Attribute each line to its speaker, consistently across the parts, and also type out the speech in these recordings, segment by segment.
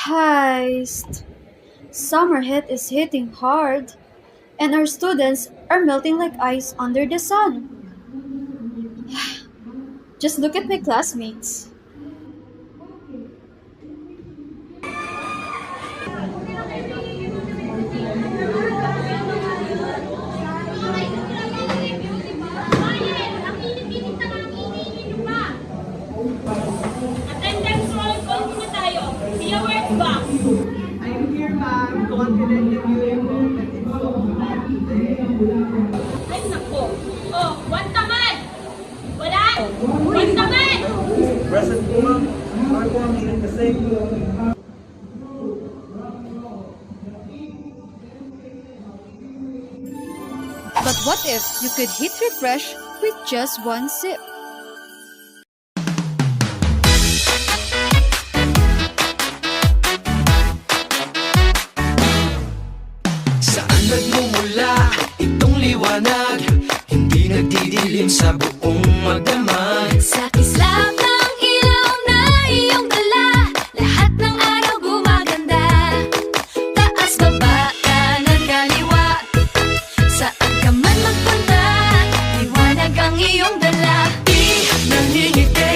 Speaker 1: Heist. Summer heat is hitting hard, and our students are melting like ice under the sun. Just look at my classmates.
Speaker 2: Attendance roll call muna tayo. Be aware ba?
Speaker 3: I'm here, ma'am. Confident in you that it's so hard today.
Speaker 2: Ay, nako. Oh, one tamad! Wala? One tamad!
Speaker 3: Present po, ma'am. Sorry po, ang ingat kasi.
Speaker 1: But what if you could hit refresh with just one sip?
Speaker 4: Saan nagmumula itong liwanag? Hindi nagdidilim sa buong magdamag.
Speaker 5: Sa kislap ng ilaw na iyong dala, lahat ng araw gumaganda. Taas, baba, kanan, kaliwa, saan ka man magpunta, liwanag ang iyong dala.
Speaker 4: Nangingiti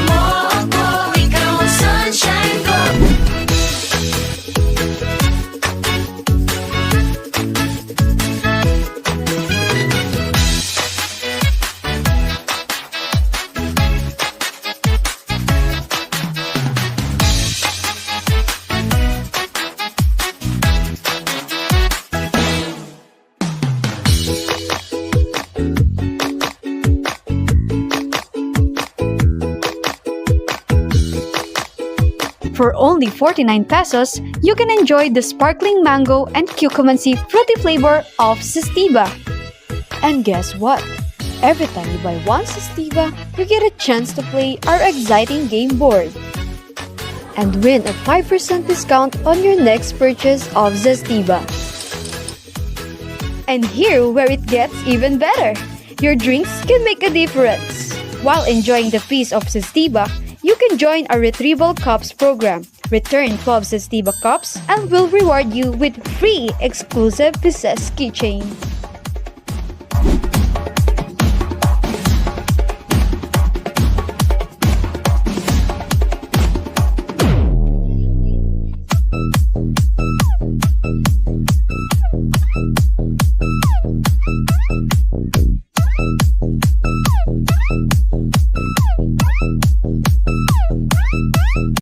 Speaker 4: mo ako.
Speaker 5: Ikaw ang sunshine ko.
Speaker 1: For only 49 pesos, you can enjoy the sparkling mango and cucumber fruity flavor of Sestiva. And guess what? Every time you buy one Sestiva, you get a chance to play our exciting game board and win a 5% discount on your next purchase of Zestiva. And here where it gets even better. Your drinks can make a difference. While enjoying the feast of Zestiva, you can join our Retrieval Cups program. Return 12 Zestiva cups and we'll reward you with free exclusive Pieces keychain.